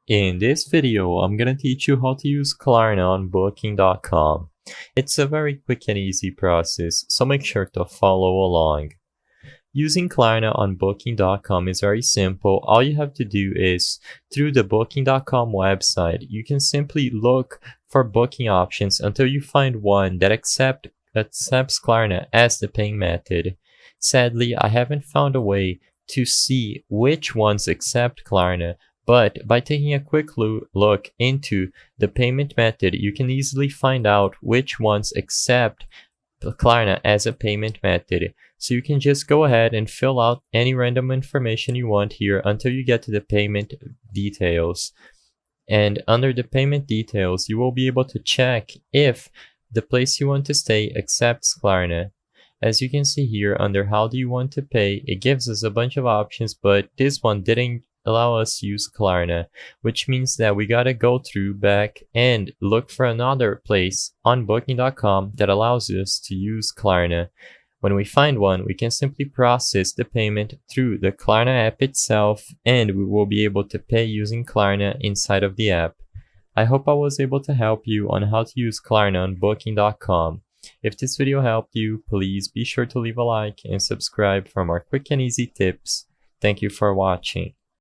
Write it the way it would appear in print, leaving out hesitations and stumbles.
In this video, I'm gonna teach you how to use Klarna on Booking.com. It's a very quick and easy process, so make sure to follow along. Using Klarna on Booking.com is very simple. All you have to do is, through the Booking.com website, you can simply look for booking options until you find one that accepts Klarna as the paying method. Sadly, I haven't found a way to see which ones accept Klarna, but by taking a quick look into the payment method, you can easily find out which ones accept Klarna as a payment method. So you can just go ahead and fill out any random information you want here until you get to the payment details. And under the payment details, you will be able to check if the place you want to stay accepts Klarna. As you can see here under how do you want to pay, it gives us a bunch of options, but this one didn't allow us to use Klarna, which means that we gotta go through back and look for another place on Booking.com that allows us to use Klarna. When we find one, we can simply process the payment through the Klarna app itself, and we will be able to pay using Klarna inside of the app. I hope I was able to help you on how to use Klarna on Booking.com. If this video helped you, please be sure to leave a like and subscribe for more quick and easy tips. Thank you for watching.